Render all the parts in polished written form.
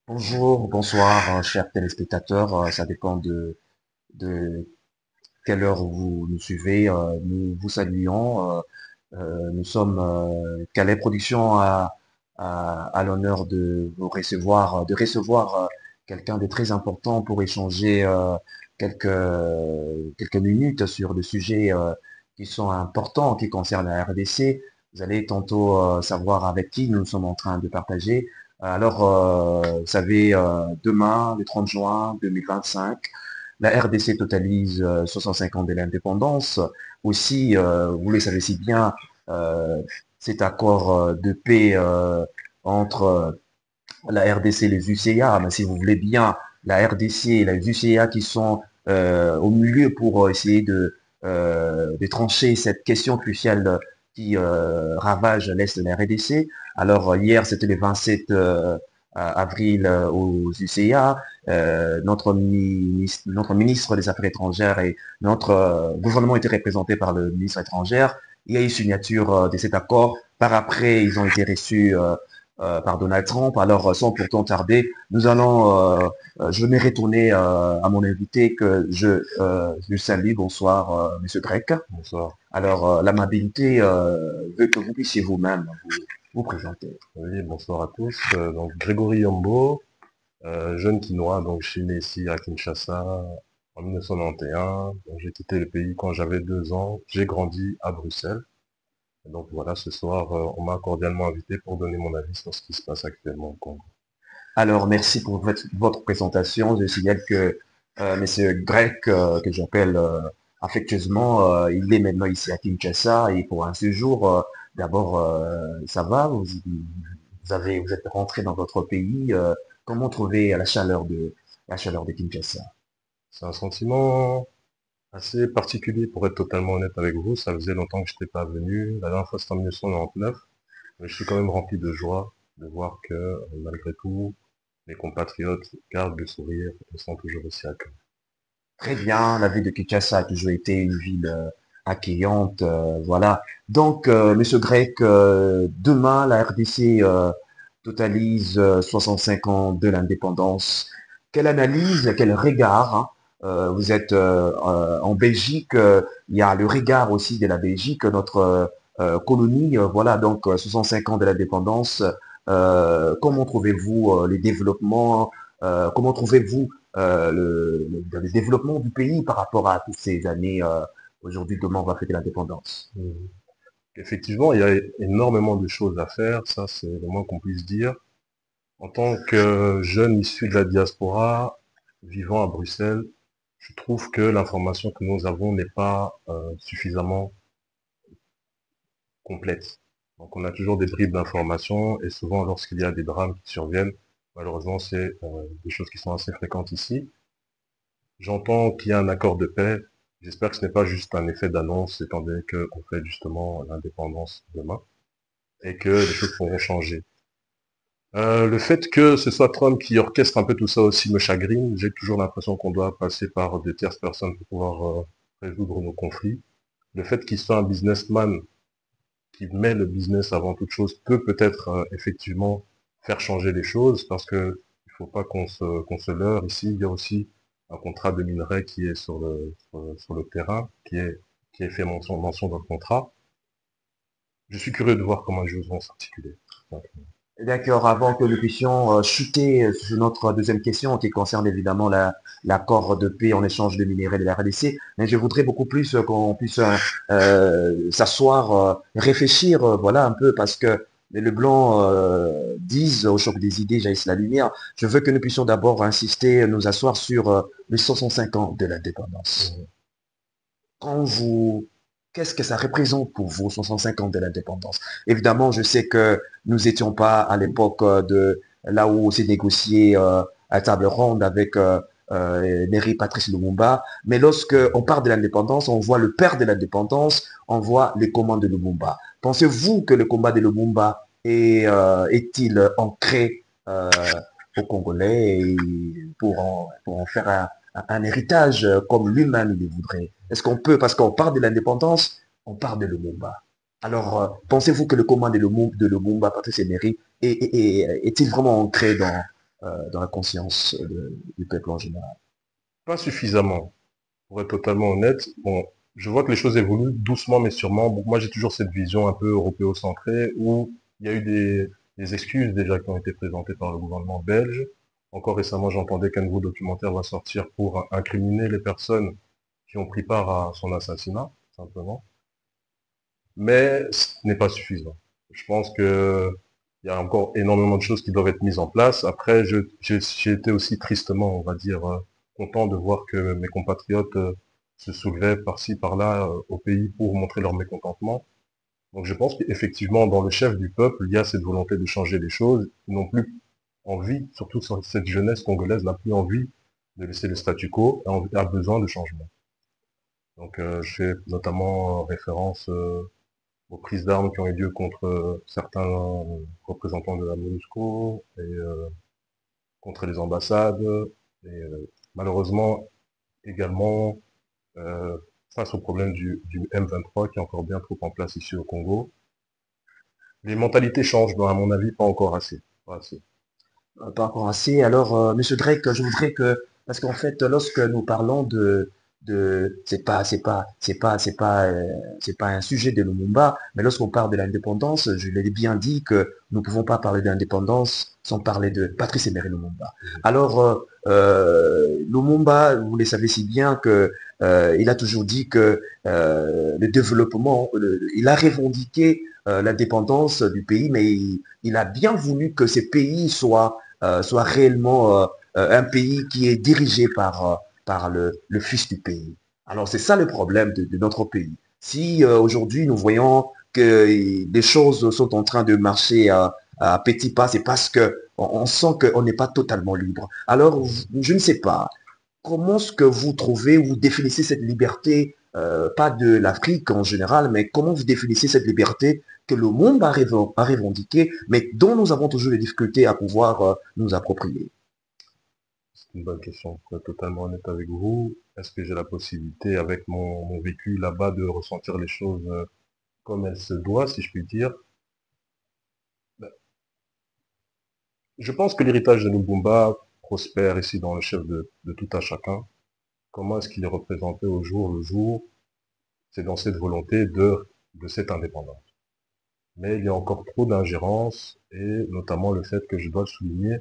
Bonjour, bonsoir, chers téléspectateurs. Ça dépend de quelle heure vous nous suivez. Nous vous saluons. Nous sommes Calais Productions à l'honneur de vous recevoir, de recevoir quelqu'un de très important pour échanger quelques, quelques minutes sur des sujets qui sont importants, qui concernent la RDC. Vous allez tantôt savoir avec qui nous sommes en train de partager. Alors, vous savez, demain, le 30 juin 2025, la RDC totalise 65 ans de l'indépendance. Aussi, vous le savez si bien, euh, cet accord de paix entre la RDC et les UCA, mais si vous voulez bien, la RDC et les UCA qui sont au milieu pour essayer de trancher cette question cruciale qui ravage l'Est de la RDC. Alors hier, c'était le 27 avril aux UCA. Notre ministre des Affaires étrangères et notre gouvernement était représenté par le ministre étranger. Il y a eu signature de cet accord. Par après, ils ont été reçus par Donald Trump. Alors, sans pourtant tarder, je vais retourner à mon invité que je salue. Bonsoir, Monsieur Grec. Bonsoir. Alors, l'amabilité veut que vous puissiez vous-même vous présenter. Oui, bonsoir à tous. Donc Grégory Yombo, jeune Quinois, donc je suis né ici à Kinshasa en 1991. Donc j'ai quitté le pays quand j'avais 2 ans. J'ai grandi à Bruxelles. Et donc voilà, ce soir, on m'a cordialement invité pour donner mon avis sur ce qui se passe actuellement au Congo. Alors, merci pour votre présentation. Je signale que Monsieur Grec, que j'appelle affectueusement, il est maintenant ici à Kinshasa et pour un séjour, d'abord, ça va, vous êtes rentré dans votre pays. Comment trouver la chaleur de Kinshasa? C'est un sentiment assez particulier pour être totalement honnête avec vous. Ça faisait longtemps que je n'étais pas venu. La dernière fois, c'était en 1999. Mais je suis quand même rempli de joie de voir que malgré tout, mes compatriotes gardent le sourire et sont toujours aussi à cœur. Très bien, la ville de Kinshasa a toujours été une ville accueillante, voilà. Donc, Monsieur Grec, demain, la RDC totalise 65 ans de l'indépendance. Quelle analyse, quel regard, hein, vous êtes en Belgique, il y a le regard aussi de la Belgique, notre colonie, voilà, donc 65 ans de l'indépendance. Comment trouvez-vous les développements, comment trouvez-vous le développement du pays par rapport à toutes ces années, aujourd'hui, comment on va fêter l'indépendance? Mhm. Effectivement, il y a énormément de choses à faire, ça c'est le moins qu'on puisse dire. En tant que jeune issu de la diaspora, vivant à Bruxelles, je trouve que l'information que nous avons n'est pas suffisamment complète. Donc on a toujours des bribes d'informations et souvent lorsqu'il y a des drames qui surviennent, malheureusement c'est des choses qui sont assez fréquentes ici. J'entends qu'il y a un accord de paix. J'espère que ce n'est pas juste un effet d'annonce, étant donné qu'on fait justement l'indépendance demain et que les choses pourront changer. Le fait que ce soit Trump qui orchestre un peu tout ça aussi me chagrine. J'ai toujours l'impression qu'on doit passer par des tierces personnes pour pouvoir résoudre nos conflits. Le fait qu'il soit un businessman qui met le business avant toute chose peut peut-être effectivement faire changer les choses parce que il faut pas qu'on se leurre ici. Il y a aussi un contrat de minerai qui est sur le terrain, qui est fait mention dans le contrat. Je suis curieux de voir comment les choses vont s'articuler. D'accord, avant que nous puissions chuter sur notre deuxième question qui concerne évidemment l'accord de paix en échange de minerais de la RDC, mais je voudrais beaucoup plus qu'on puisse s'asseoir, réfléchir, voilà un peu, parce que les Blancs disent au choc des idées jaillisse la lumière. Je veux que nous puissions d'abord insister, nous asseoir sur les 65 ans de l'indépendance. Mhm. Quand vous, qu'est-ce que ça représente pour vous, 65 ans de l'indépendance? Évidemment, je sais que nous n'étions pas à l'époque de là où s'est négocié à table ronde avec Neri Patrice Lumumba, mais lorsque on parle de l'indépendance, on voit le père de l'indépendance, on voit les commandes de Lumumba. Pensez-vous que le combat de Lumumba est-il ancré aux Congolais et pour en faire un héritage comme lui-même il le voudrait? Est-ce qu'on peut, parce qu'on parle de l'indépendance, on parle de Lumumba. Alors, pensez-vous que le combat de Lumumba, Patrice Emery, est-il vraiment ancré dans la conscience du peuple en général. Pas suffisamment, pour être totalement honnête. Bon, je vois que les choses évoluent doucement mais sûrement. Bon, moi, j'ai toujours cette vision un peu européocentrée où il y a eu des excuses déjà qui ont été présentées par le gouvernement belge. Encore récemment, j'entendais qu'un nouveau documentaire va sortir pour incriminer les personnes qui ont pris part à son assassinat, simplement. Mais ce n'est pas suffisant. Je pense que il y a encore énormément de choses qui doivent être mises en place. Après, j'ai été aussi tristement, on va dire, content de voir que mes compatriotes se soulevaient par-ci, par-là au pays pour montrer leur mécontentement. Donc je pense qu'effectivement, dans le chef du peuple, il y a cette volonté de changer les choses. Ils n'ont plus envie, surtout cette jeunesse congolaise n'a plus envie de laisser le statu quo, a besoin de changement. Donc je fais notamment référence aux prises d'armes qui ont eu lieu contre certains représentants de la MONUSCO et contre les ambassades et malheureusement également face au problème du M23 qui est encore bien trop en place ici au Congo. Les mentalités changent, mais à mon avis pas encore assez. Pas assez. Pas encore assez. Alors, Monsieur Drake, je voudrais que, parce qu'en fait, lorsque nous parlons c'est pas un sujet de Lumumba, mais lorsqu'on parle de l'indépendance, je l'ai bien dit que nous ne pouvons pas parler d'indépendance sans parler de Patrice Emery Lumumba. Alors, Lumumba, vous le savez si bien que il a toujours dit que le développement, il a revendiqué l'indépendance du pays, mais il a bien voulu que ces pays soit réellement un pays qui est dirigé par le fils du pays. Alors c'est ça le problème de notre pays. Si aujourd'hui nous voyons que les choses sont en train de marcher à petits pas, c'est parce que on sent qu'on n'est pas totalement libre. Alors je ne sais pas, comment est-ce que vous trouvez, vous définissez cette liberté, pas de l'Afrique en général, mais comment vous définissez cette liberté que le monde a revendiqué, mais dont nous avons toujours des difficultés à pouvoir nous approprier? C'est une bonne question. Pour être totalement honnête avec vous, est-ce que j'ai la possibilité, avec mon vécu là-bas, de ressentir les choses comme elles se doivent, si je puis dire? Ben, je pense que l'héritage de Lumumba prospère ici dans le chef de tout un chacun. Comment est-ce qu'il est représenté au jour le jour? C'est dans cette volonté de cette indépendance. Mais il y a encore trop d'ingérence, et notamment le fait que je dois le souligner,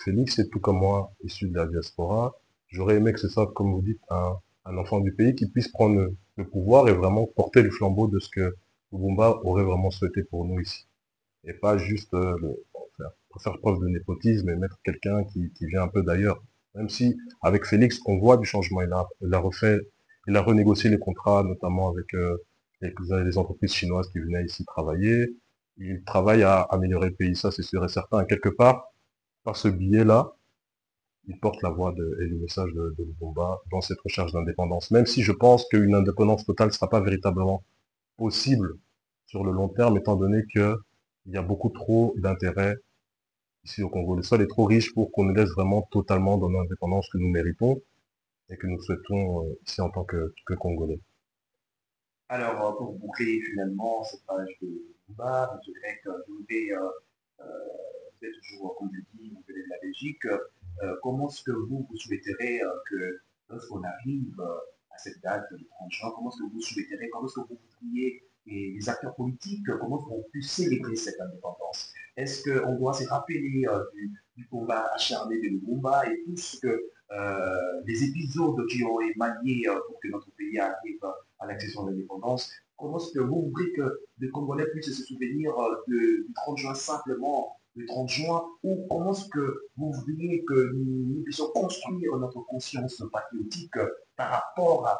Félix est tout comme moi issu de la diaspora. J'aurais aimé que ce soit, comme vous dites, un enfant du pays qui puisse prendre le pouvoir et vraiment porter le flambeau de ce que Lumumba aurait vraiment souhaité pour nous ici. Et pas juste faire preuve de népotisme et mettre quelqu'un qui vient un peu d'ailleurs. Même si, avec Félix, on voit du changement. Il a renégocié les contrats, notamment avec les entreprises chinoises qui venaient ici travailler. Il travaille à améliorer le pays, ça c'est sûr et certain. Et quelque part, par ce biais-là, il porte la voix et le message de Lumumba dans cette recherche d'indépendance. Même si je pense qu'une indépendance totale ne sera pas véritablement possible sur le long terme, étant donné qu'il y a beaucoup trop d'intérêts ici au Congo. Le sol est trop riche pour qu'on nous laisse vraiment totalement dans l'indépendance que nous méritons et que nous souhaitons ici en tant que Congolais. Alors, pour boucler finalement cette page de Lumumba, je dirais que je voudrais vous êtes toujours, comme je dis, vous venez de la Belgique. Comment est-ce que vous souhaiterez que lorsqu'on arrive à cette date du 30 juin, comment est-ce que vous souhaiterez, comment est-ce que vous voudriez, et les acteurs politiques, comment est-ce qu'on peut célébrer cette indépendance? Est-ce qu'on doit se rappeler du combat acharné de Lumumba et tout ce que les épisodes qui ont émaillé pour que notre pays arrive à l'accession de l'indépendance? Comment est-ce que vous voudriez que les Congolais puissent se souvenir du 30 juin simplement le 30 juin, ou comment est-ce que vous voudriez que nous puissions construire notre conscience patriotique par rapport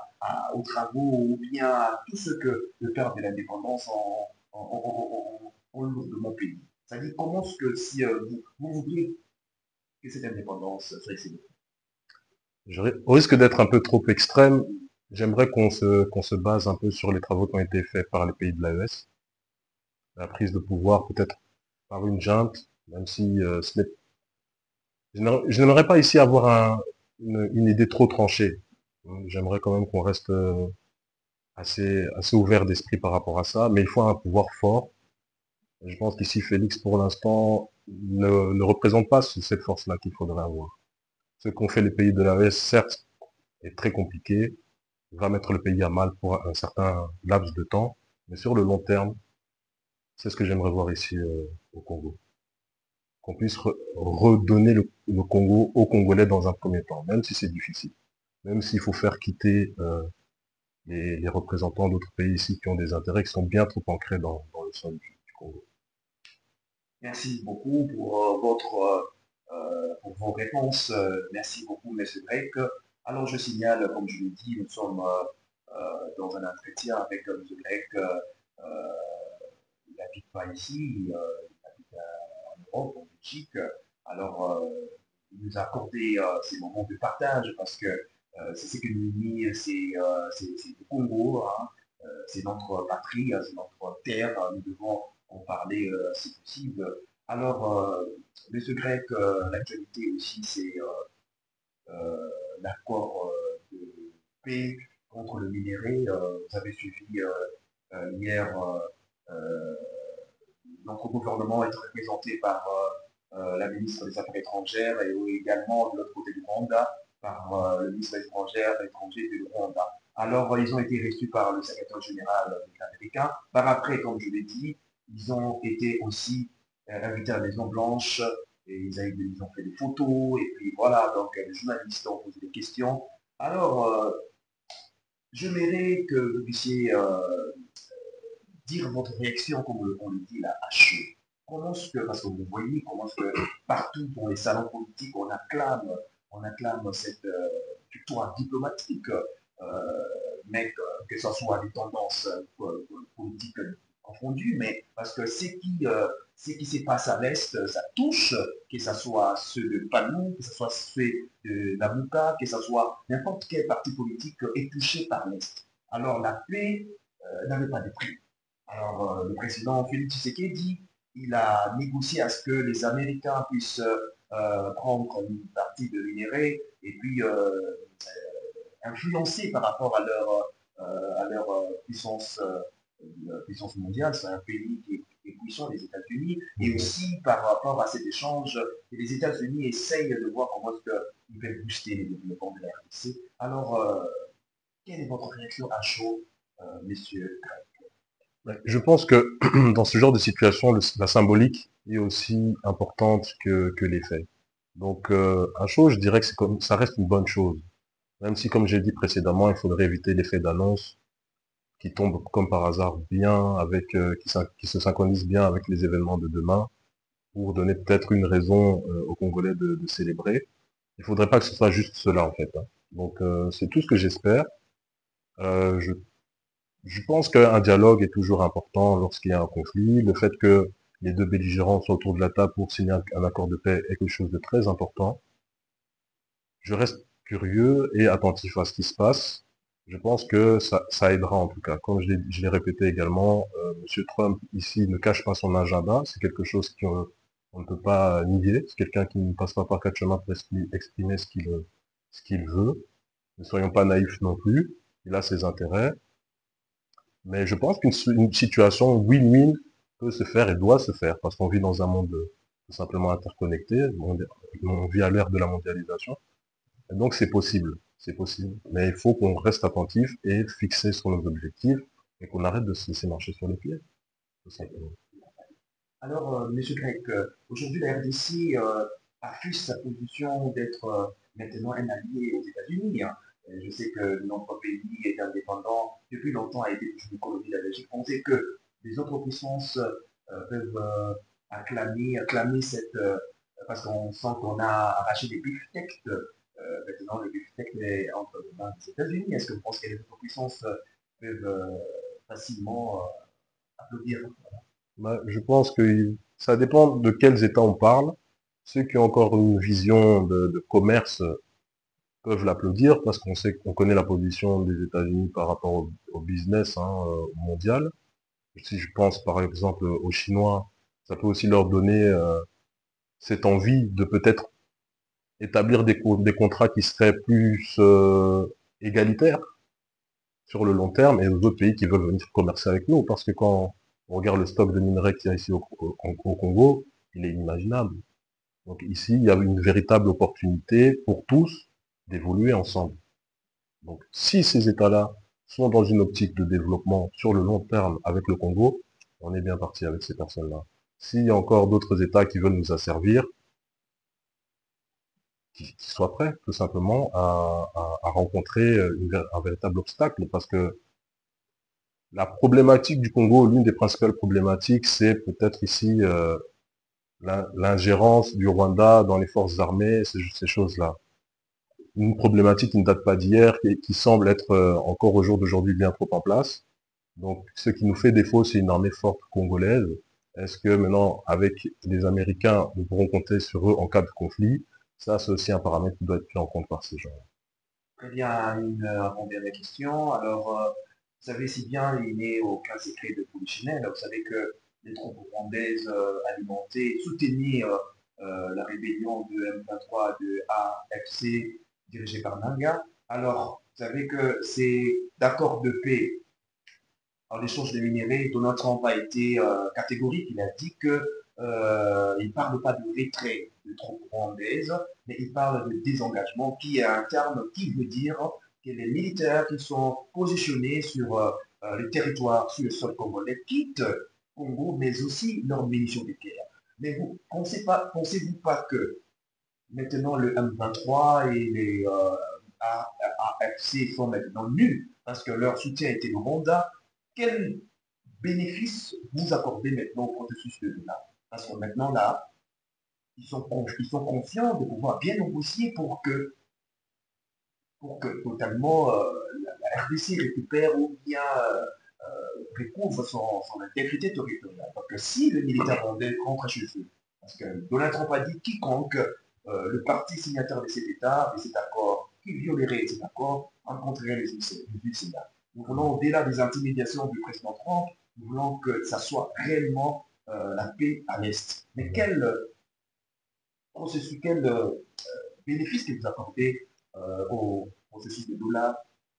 aux travaux ou bien à tout ce que le père de l'indépendance en lourdement pays? C'est-à-dire, comment est-ce que si vous voudriez que cette indépendance soit célébrée? Au risque d'être un peu trop extrême, j'aimerais qu'on se base un peu sur les travaux qui ont été faits par les pays de l'AES. La prise de pouvoir peut-être par une junte, même si je n'aimerais pas ici avoir une idée trop tranchée. J'aimerais quand même qu'on reste assez ouvert d'esprit par rapport à ça, mais il faut un pouvoir fort. Je pense qu'ici, Félix, pour l'instant, ne représente pas cette force-là qu'il faudrait avoir. Ce qu'ont fait les pays de l'AES, certes, est très compliqué, va mettre le pays à mal pour un certain laps de temps, mais sur le long terme, c'est ce que j'aimerais voir ici au Congo. Qu'on puisse redonner le Congo aux Congolais dans un premier temps, même si c'est difficile. Même s'il faut faire quitter les représentants d'autres pays ici qui ont des intérêts qui sont bien trop ancrés dans le sol du Congo. Merci beaucoup pour vos réponses. Merci beaucoup, M. Drake. Alors, je signale, comme je l'ai dit, nous sommes dans un entretien avec M. Drake. Il n'habite pas ici, il habite en Europe, en Belgique. Alors, il nous a accordé ces moments de partage parce que c'est ce que nous unit, c'est le Congo, hein. C'est notre patrie, c'est notre terre. Nous devons en parler si possible. Alors, M. Grec, l'actualité aussi, c'est l'accord de paix contre le minerai. Vous avez suivi hier euh, notre gouvernement est représenté par la ministre des Affaires étrangères et également de l'autre côté du Rwanda par le ministre des étrangers du Rwanda. Alors, ils ont été reçus par le secrétaire général américain. Par après, comme je l'ai dit, ils ont été aussi invités à la Maison Blanche et ils ont fait des photos et puis voilà, donc les journalistes ont posé des questions. Alors, j'aimerais que vous puissiez dire votre réaction, comme on le dit là, à chaud. Comment est-ce que, parce que vous voyez, comment est-ce que partout dans les salons politiques, on acclame cette victoire diplomatique, mais que ce soit des tendances politiques confondues, mais parce que ce qui se passe à l'Est, ça touche, que ce soit ceux de Panou, que ce soit ceux de Nabucca, que ce soit n'importe quel parti politique est touché par l'Est. Alors la paix n'avait pas de prix. Alors, le président Félix Tshisekedi, il a négocié à ce que les Américains puissent prendre une partie de minerais et puis influencer par rapport à leur puissance mondiale. C'est un pays qui est puissant, les États-Unis, et aussi par rapport à cet échange, les États-Unis essayent de voir comment est-ce qu'ils peuvent booster les développements de la RDC. Alors, quelle est votre réaction à chaud, messieurs? Je pense que dans ce genre de situation, la symbolique est aussi importante que les faits. Donc, un show, je dirais que ça reste une bonne chose. Même si, comme j'ai dit précédemment, il faudrait éviter l'effet d'annonce qui tombe comme par hasard bien avec, qui se synchronise bien avec les événements de demain pour donner peut-être une raison aux Congolais de célébrer. Il faudrait pas que ce soit juste cela, en fait, hein. Donc, c'est tout ce que j'espère. Euh, je Je pense qu'un dialogue est toujours important lorsqu'il y a un conflit. Le fait que les deux belligérants soient autour de la table pour signer un accord de paix est quelque chose de très important. Je reste curieux et attentif à ce qui se passe. Je pense que ça aidera en tout cas. Comme je l'ai répété également, M. Trump ici ne cache pas son agenda. C'est quelque chose qu'on ne peut pas nier. C'est quelqu'un qui ne passe pas par quatre chemins pour exprimer ce qu'il veut. Ne soyons pas naïfs non plus. Il a ses intérêts. Mais je pense qu'une situation win-win peut se faire et doit se faire, parce qu'on vit dans un monde tout simplement interconnecté, on vit à l'ère de la mondialisation, et donc c'est possible, c'est possible. Mais il faut qu'on reste attentif et fixé sur nos objectifs, et qu'on arrête de se laisser marcher sur les pieds, tout simplement. Alors, M. Grec, aujourd'hui, la RDC affiche sa position d'être maintenant un allié aux États-Unis, hein. Je sais que notre pays est indépendant, depuis longtemps a été une colonie de la Belgique. On sait que les autres puissances peuvent acclamer cette... parce qu'on sent qu'on a arraché des beefsteaks. Maintenant, le beefsteak est entre les mains des États-Unis. Est-ce que vous pensez que les autres puissances peuvent facilement applaudir? Bah, je pense que ça dépend de quels États on parle. Ceux qui ont encore une vision de commerce peuvent l'applaudir parce qu'on sait qu'on connaît la position des États-Unis par rapport au business, hein, mondial. Si je pense par exemple aux Chinois, ça peut aussi leur donner cette envie de peut-être établir des contrats qui seraient plus égalitaires sur le long terme et aux autres pays qui veulent venir commercer avec nous. Parce que quand on regarde le stock de minerais qu'il y a ici au Congo, il est inimaginable. Donc ici, il y a une véritable opportunité pour tous d'évoluer ensemble. Donc si ces États-là sont dans une optique de développement sur le long terme avec le Congo, on est bien parti avec ces personnes-là. S'il y a encore d'autres États qui veulent nous asservir, qui soient prêts tout simplement à rencontrer un véritable obstacle, parce que la problématique du Congo, l'une des principales problématiques, c'est peut-être ici l'ingérence du Rwanda dans les forces armées, ces choses-là. Une problématique qui ne date pas d'hier, qui semble être encore au jour d'aujourd'hui bien trop en place. Donc, ce qui nous fait défaut, c'est une armée forte congolaise. Est-ce que maintenant, avec les Américains, nous pourrons compter sur eux en cas de conflit? Ça, c'est aussi un paramètre qui doit être pris en compte par ces gens. Très bien, une avant-dernière question. Alors, vous savez si bien, il est au cas secret de Polichinelle. Vous savez que les troupes rwandaises alimentées soutenaient la rébellion de M23 de AFC dirigée par Nanga. Alors, vous savez que ces accords de paix en l'échange de minéraux, Donald Trump a été catégorique. Il a dit que il ne parle pas de retrait de troupes rwandaises, mais il parle de désengagement, qui est un terme qui veut dire que les militaires qui sont positionnés sur le territoire, sur le sol congolais, quittent Congo, mais aussi leurs munitions de guerre. Mais vous pensez-vous pas que maintenant le M23 et les AFC sont maintenant nuls parce que leur soutien était le Rwanda? Quel bénéfice vous accordez maintenant au processus de débat? Parce que maintenant, là, ils sont conscients de pouvoir bien négocier pour que totalement la RDC récupère ou bien recouvre son intégrité territoriale. Parce que si le militaire rwandais rentre chez eux, parce que Donald Trump a dit quiconque le parti signataire de cet accord, qui violerait cet accord, rencontrerait les UCA. Nous voulons, au-delà des intimidations du président Trump, nous voulons que ça soit réellement la paix à l'Est. Mais quel processus, quel bénéfice que vous accordez au processus de dollars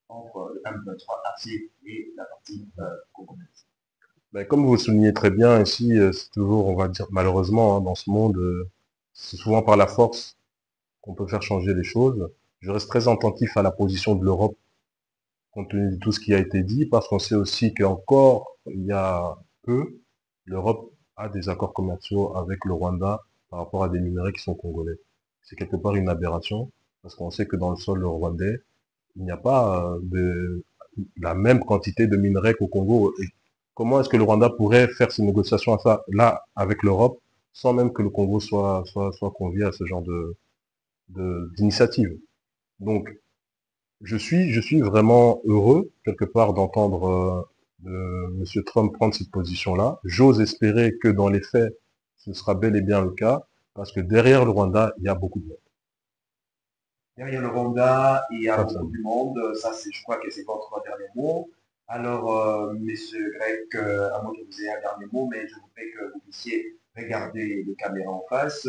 entre le M23 AC et la partie congolaise? Ben, comme vous le soulignez très bien, ici, c'est toujours, on va dire, malheureusement, hein, dans ce monde, c'est souvent par la force qu'on peut faire changer les choses. Je reste très attentif à la position de l'Europe, compte tenu de tout ce qui a été dit, parce qu'on sait aussi qu'encore, il y a peu, l'Europe a des accords commerciaux avec le Rwanda par rapport à des minerais qui sont congolais. C'est quelque part une aberration, parce qu'on sait que dans le sol rwandais, il n'y a pas la même quantité de minerais qu'au Congo. Et comment est-ce que le Rwanda pourrait faire ces négociations à ça, là, avec l'Europe, sans même que le Congo soit convié à ce genre d'initiative? Donc, je suis vraiment heureux, quelque part, d'entendre M. Trump prendre cette position-là. J'ose espérer que dans les faits, ce sera bel et bien le cas, parce que derrière le Rwanda, il y a beaucoup de monde. Derrière le Rwanda, il y a beaucoup Personne. de monde. Ça, je crois que c'est votre dernier mot. Alors, Monsieur Grec, à moins que vous ayez un dernier mot, mais je voudrais que vous puissiez regarder les caméras en face.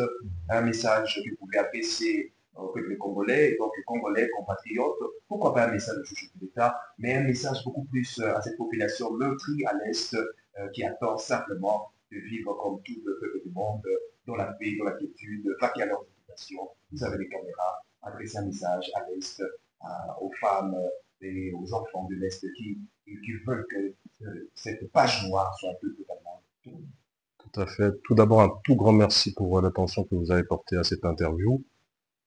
Un message que vous pouvez adresser au peuple congolais, donc congolais, compatriotes. Pourquoi pas un message au chef de l'État, mais un message beaucoup plus à cette population meurtrie à l'Est qui attend simplement de vivre comme tout le peuple du monde, dans la paix, dans la quiétude, vaquer à leurs occupations. Vous avez les caméras, adresser un message à l'Est, aux femmes et aux enfants de l'Est qui veulent que cette page noire soit un peu totalement tournée. Tout à fait. Tout d'abord, un tout grand merci pour l'attention que vous avez portée à cette interview.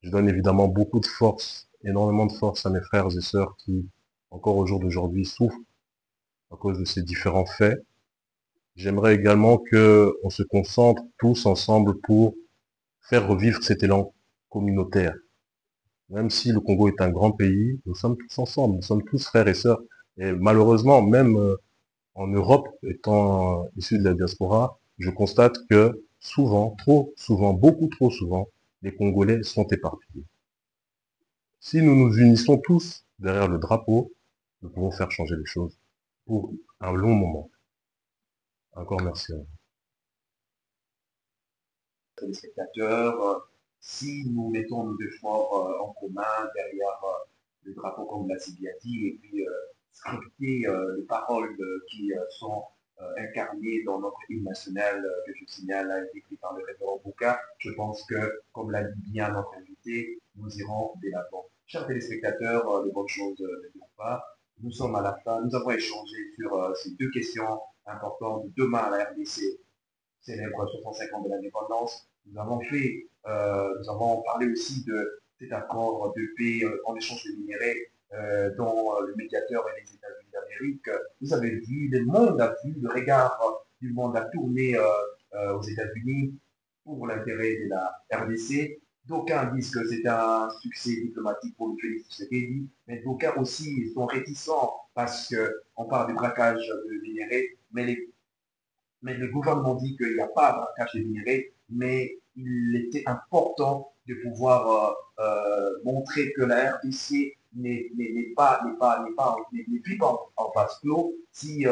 Je donne évidemment beaucoup de force, énormément de force à mes frères et sœurs qui, encore au jour d'aujourd'hui, souffrent à cause de ces différents faits. J'aimerais également que on se concentre tous ensemble pour faire revivre cet élan communautaire. Même si le Congo est un grand pays, nous sommes tous ensemble, nous sommes tous frères et sœurs. Et malheureusement, même en Europe, étant issu de la diaspora, je constate que souvent, trop souvent, beaucoup trop souvent, les Congolais sont éparpillés. Si nous nous unissons tous derrière le drapeau, nous pouvons faire changer les choses pour un long moment. Encore merci. Téléspectateurs, si nous mettons nos efforts en commun derrière le drapeau, comme l'a si bien dit, et puis respecter les paroles qui sont incarné dans notre hymne national que je signale a été écrit par le révérend Bouka. Je pense que, comme l'a dit bien notre invité, nous irons dès l'avant. Chers téléspectateurs, les bonnes choses ne durent pas. Nous sommes à la fin. Nous avons échangé sur ces deux questions importantes. Demain, la RDC célèbre 65 ans de l'indépendance. Nous avons parlé aussi de cet accord de paix en échange de minerais dont le médiateur est les États-Unis d'Amérique. Vous avez vu, le monde a vu, le regard du monde a tourné aux États-Unis pour l'intérêt de la RDC. D'aucuns disent que c'est un succès diplomatique pour le Félix Tshisekedi, mais d'aucuns aussi sont réticents parce qu'on parle du braquage de minerais, mais le gouvernement dit qu'il n'y a pas de braquage de minerais, mais il était important de pouvoir montrer que la RDC n'est plus en vase clos. Si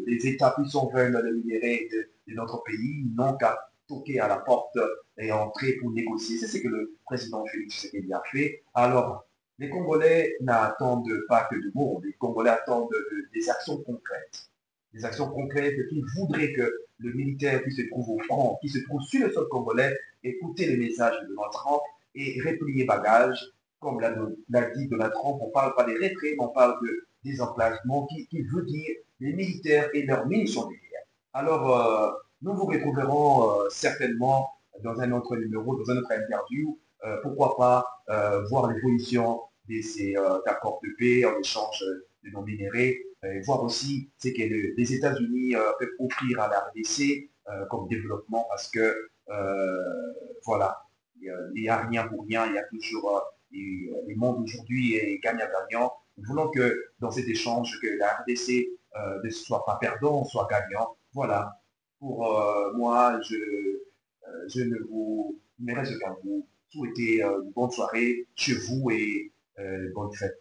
les États puissants veulent le minerai de notre pays, ils n'ont qu'à toquer à la porte et entrer pour négocier. C'est ce que le président Félix Tshisekedi a fait. Alors, les Congolais n'attendent pas que de mots, les Congolais attendent des actions concrètes, des actions concrètes qui voudraient que le militaire qui se trouve au front, qui se trouve sur le sol congolais, écouter les messages de Donald Trump et replier bagage. Comme l'a dit Donald Trump, on ne parle pas des retraits, mais on parle de désenclavement, qui veut dire les militaires et leurs munitions de guerre. Alors, nous vous retrouverons certainement dans un autre numéro, dans un autre interview. Pourquoi pas voir l'évolution de ces accords de paix en échange de nos minéraux, voir aussi ce que les États-Unis peuvent offrir à la RDC comme développement parce que voilà, il n'y a rien pour rien, il y a toujours les mondes aujourd'hui est gagnant-gagnant. Nous voulons que dans cet échange, que la RDC ne soit pas perdant, soit gagnant. Voilà. Pour moi, je ne vous ne reste qu'à vous souhaiter une bonne soirée chez vous et bonne fête.